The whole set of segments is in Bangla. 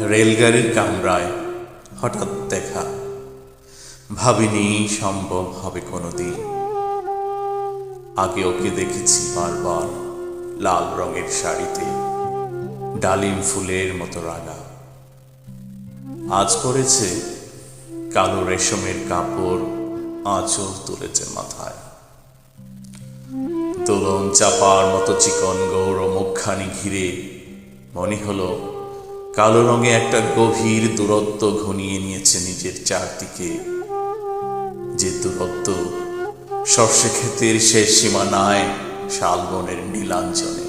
রেলগাড়ির কামরায় হঠাৎ দেখা, ভাবিনি সম্ভব হবে কোনোদিন। আগে ওকে দেখেছি বারবার, লাল রঙের শাড়িতে, ডালিম ফুলের মতো রাঙা। আজ পরেছে কালো রেশমের কাপড়, আঁচল তুলেছে মাথায়। দোলন চাপার মতো চিকন গৌর মুখখানি ঘিরে মনে হলো কালো রঙে একটা গভীর দূরত্ব ঘনিয়ে নিয়েছে নিজের চারদিকে, যে দূরত্ব সর্ষে ক্ষেতের শেষ সীমানায় শালবনের নীলাঞ্জনে।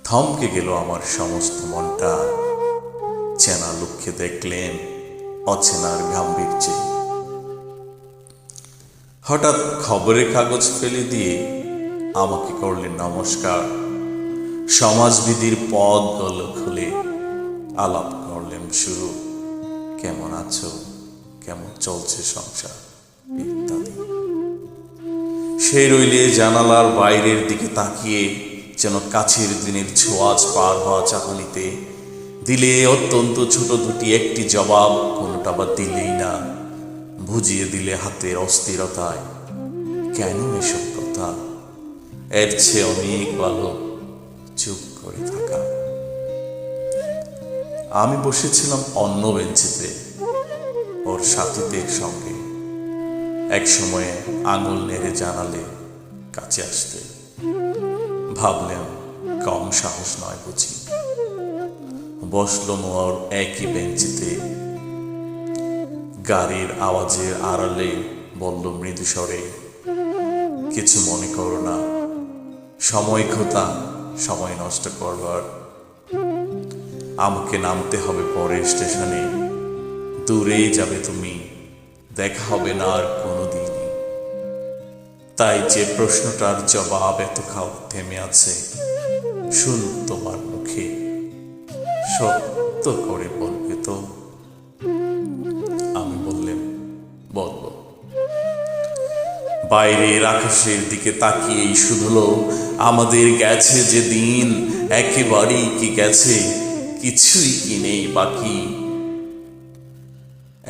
থমকে গেল আমার সমস্ত মনটা, চেনা লোককে দেখলেন অচেনার গাম্ভীর্যে। হঠাৎ খবরের কাগজ ফেলে দিয়ে আমাকে করলেন নমস্কার। সমাজবিধির পদগুলো খুলে আলাপ করলেন শুরু, কেমন আছো, কেমন চলছে সংসার ইত্যাদি। সে রইলে জানালার বাইরের দিকে তাকিয়ে, যেন কাছের দিনের ছোঁয়াচ পার হওয়া চাহনিতে। দিলে অত্যন্ত ছোট দুটি একটি জবাব, কোনোটা বা দিলেই না, বুঝিয়ে দিলে হাতের অস্থিরতায়। কেন এসব কথা? এর চেয়ে অনেক ভালো চুপ করে থাকা। আমি বসেছিলাম অন্য বেঞ্চিতে ওর সাথীদের সঙ্গে। এক সময়ে আঙুল নেড়ে জানালে কাছে আসতে। ভাবলেন কম সাহস নয় বুঝি। বসলাম ওর একই বেঞ্চিতে। গাড়ির আওয়াজের আড়ালে বলল মৃদু স্বরে, কিছু মনে করো না, সময় খোতা, সময় নষ্ট করবার। আমাকে নামতে হবে পরের স্টেশনে, দূরেই যাবে তুমি, দেখা হবে না আর কোনোদিন। তাই যে প্রশ্নটার জবাব এতকাল থেমে আছে, শুন তোমার মুখে, সত্য করে বলবে তো? আমি বললেন বলবো। বাইরের আকাশের দিকে তাকিয়েই শুধুলো আমাদের গেছে যে দিন, একেবারেই কি গেছে, কিছুই কি নেই বাকি।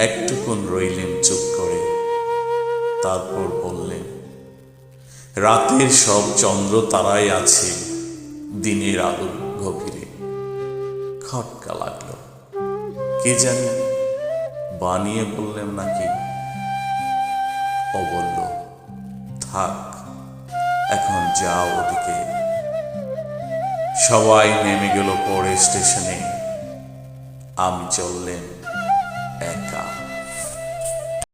একটুক্ষণ রইলেন চুপ করে, তারপর বললেন, রাতের সব চন্দ্র তারাই আছে দিনের আলোর গভীরে। খটকা লাগলো, কে জানি বানিয়ে বললেন নাকি। ও বলল, থাক এখন যাও ওদিকে। সবাই নেমে গেল পরের স্টেশনে, আমি চললেন একা।